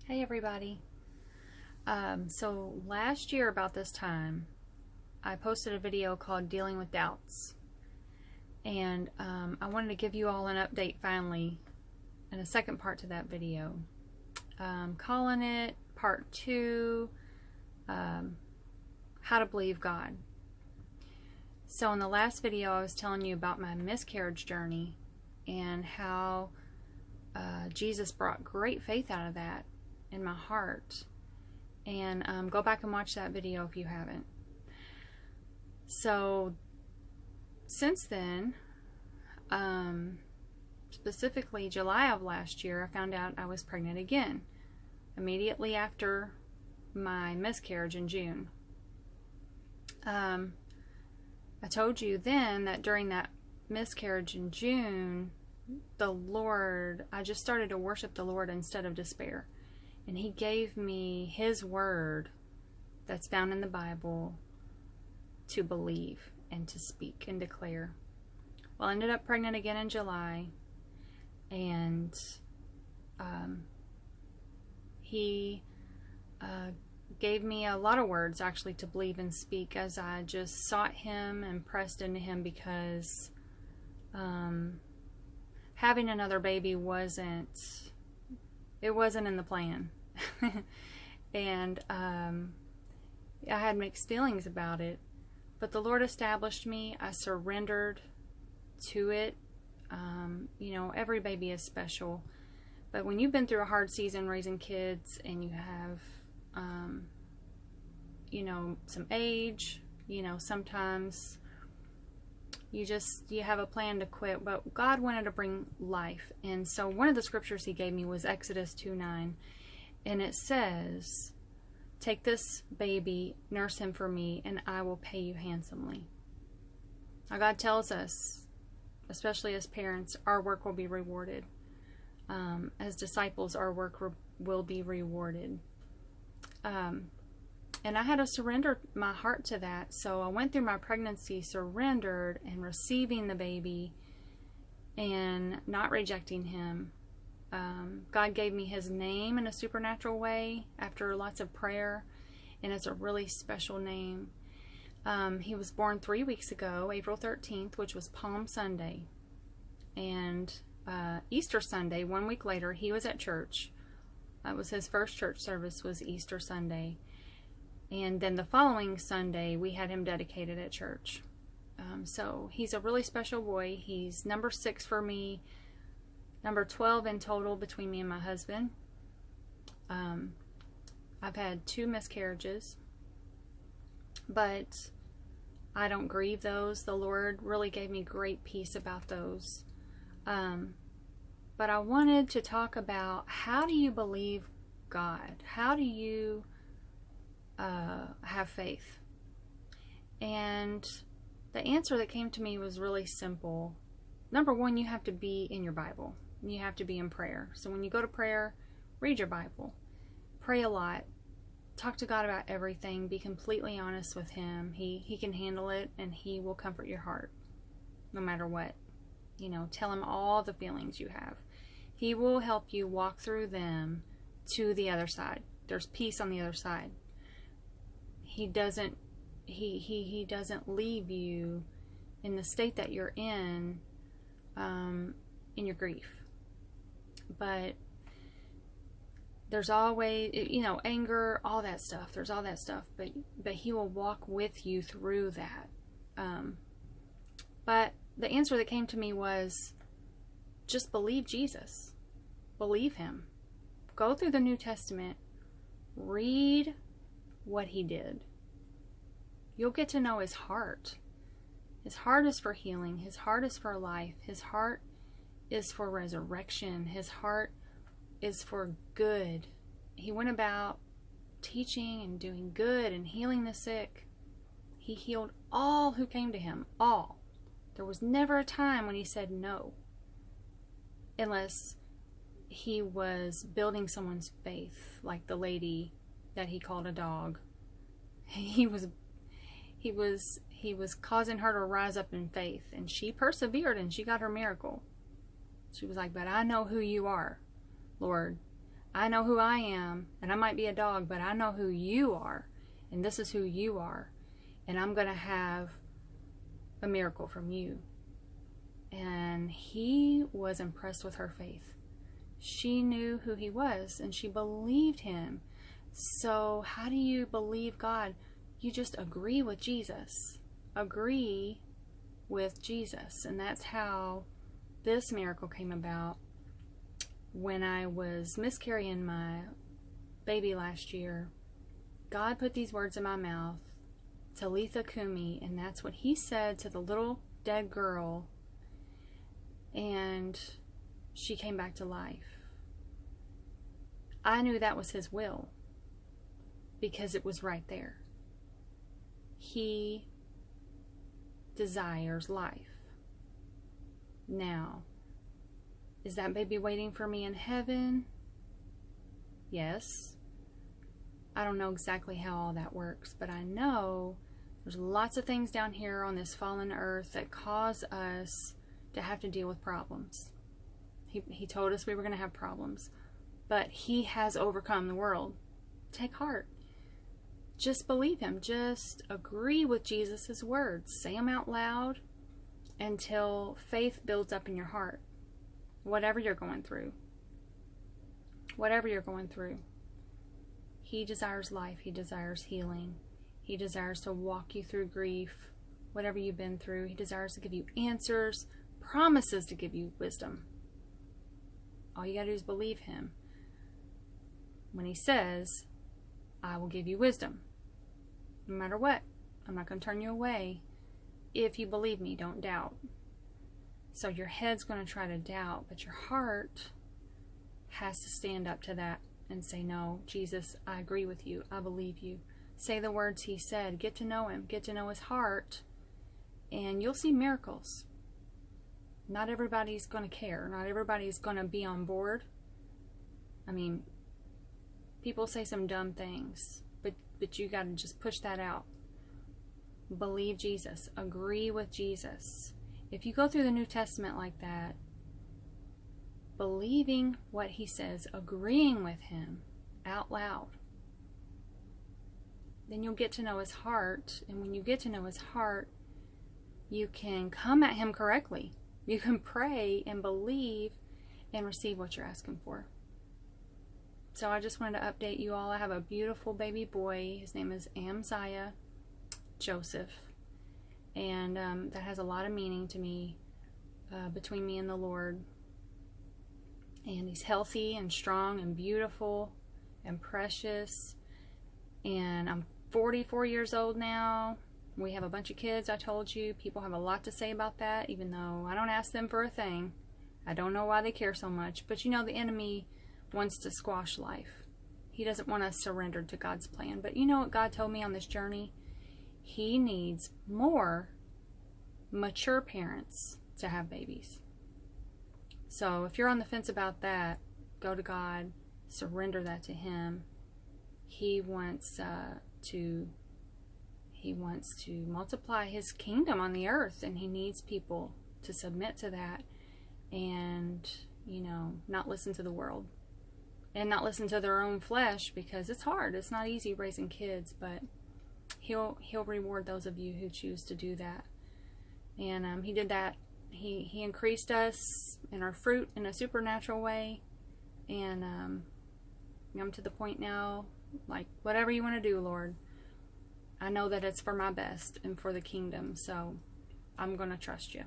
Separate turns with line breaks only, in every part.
Hey everybody. So last year about this time, I posted a video called Dealing with Doubts. And I wanted to give you all an update finally and a second part to that video. Calling it Part 2, How to Believe God. So in the last video I was telling you about my miscarriage journey and how Jesus brought great faith out of that in my heart. And go back and watch that video if you haven't. So since then, specifically July of last year, I found out I was pregnant again immediately after my miscarriage in June. I told you then that during that miscarriage in June, I just started to worship the Lord instead of despair. And He gave me His word that's found in the Bible to believe and to speak and declare. Well, I ended up pregnant again in July, and He gave me a lot of words actually to believe and speak as I just sought Him and pressed into Him, because having another baby wasn't in the plan. And I had mixed feelings about it, but the Lord established me. I surrendered to it. You know, every baby is special, but when you've been through a hard season raising kids and you have you know, some age, you know, sometimes you have a plan to quit, but God wanted to bring life. And so one of the scriptures He gave me was Exodus 2:9, and it says, "Take this baby, nurse him for me, and I will pay you handsomely." Now God tells us, especially as parents, our work will be rewarded. As disciples, our work will be rewarded. And I had to surrender my heart to that. So I went through my pregnancy, surrendered, and receiving the baby and not rejecting him. God gave me His name in a supernatural way after lots of prayer, and it's a really special name. He was born 3 weeks ago, April 13th, which was Palm Sunday. And Easter Sunday, 1 week later, he was at church. That was his first church service, was Easter Sunday. And then the following Sunday, we had him dedicated at church. So he's a really special boy. He's number 6 for me, number 12 in total between me and my husband. I've had 2 miscarriages, but I don't grieve those. The Lord really gave me great peace about those. But I wanted to talk about, how do you believe God? How do you have faith? And the answer that came to me was really simple. Number 1, you have to be in your Bible. You have to be in prayer. So when you go to prayer, read your Bible. Pray a lot. Talk to God about everything. Be completely honest with Him. He can handle it, and He will comfort your heart no matter what. You know, tell Him all the feelings you have. He will help you walk through them to the other side. There's peace on the other side. He doesn't leave you in the state that you're in your grief. But there's always, you know, anger, all that stuff. There's all that stuff, but He will walk with you through that. But the answer that came to me was, just believe Jesus. Believe Him. Go through the New Testament. Read what He did. You'll get to know His heart. His heart is for healing. His heart is for life. His heart is for resurrection. His heart is for good. He went about teaching and doing good and healing the sick. He healed all who came to Him. All. There was never a time when He said no, unless He was building someone's faith, like the lady that He called a dog. He was causing her to rise up in faith, and she persevered, and she got her miracle. She was like, "But I know who you are, Lord. I know who I am, and I might be a dog, but I know who you are, and this is who you are, and I'm going to have a miracle from you. And he was impressed with her faith. She knew who he was, and she believed him. So how do you believe God? You just agree with Jesus. Agree with Jesus. And that's how this miracle came about. When I was miscarrying my baby last year, God put these words in my mouth, Talitha Kumi, and that's what he said to the little dead girl, and she came back to life. I knew that was his will because it was right there. He desires life. Now, is that baby waiting for me in heaven? Yes. I don't know exactly how all that works, but I know there's lots of things down here on this fallen earth that cause us to have to deal with problems. He told us we were going to have problems, but he has overcome the world. Take heart. Just believe him. Just agree with Jesus' words. Say them out loud until faith builds up in your heart. Whatever you're going through. Whatever you're going through. He desires life. He desires healing. He desires to walk you through grief. Whatever you've been through. He desires to give you answers. Promises to give you wisdom. All you got to do is believe him. When he says, I will give you wisdom. No matter what. I'm not going to turn you away. If you believe me, don't doubt. So your head's going to try to doubt, but your heart has to stand up to that and say, no, Jesus, I agree with you. I believe you. Say the words he said. Get to know him. Get to know his heart. And you'll see miracles. Not everybody's going to care. Not everybody's going to be on board. I mean, people say some dumb things, but you got to just push that out. Believe Jesus. Agree with Jesus. If you go through the New Testament like that, believing what he says, agreeing with him out loud, then you'll get to know his heart. And when you get to know his heart, you can come at him correctly. You can pray and believe and receive what you're asking for. So I just wanted to update you all. I have a beautiful baby boy. His name is Amziah Joseph. And that has a lot of meaning to me between me and the Lord. And he's healthy and strong and beautiful and precious. And I'm 44 years old now. We have a bunch of kids, I told you. People have a lot to say about that, even though I don't ask them for a thing. I don't know why they care so much. But you know, the enemy wants to squash life. He doesn't want us surrendered to God's plan. But you know what God told me on this journey? He needs more mature parents to have babies. So if you're on the fence about that, go to God, surrender that to him. He wants to multiply his kingdom on the earth, and he needs people to submit to that and, you know, not listen to the world and not listen to their own flesh, because it's hard. It's not easy raising kids, but he'll reward those of you who choose to do that. And he did that. He increased us in our fruit in a supernatural way, and I'm to the point now, like, whatever you want to do, Lord, I know that it's for my best and for the kingdom, so I'm going to trust you.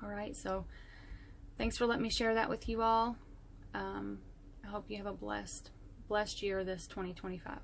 All right, so thanks for letting me share that with you all. I hope you have a blessed year this 2025.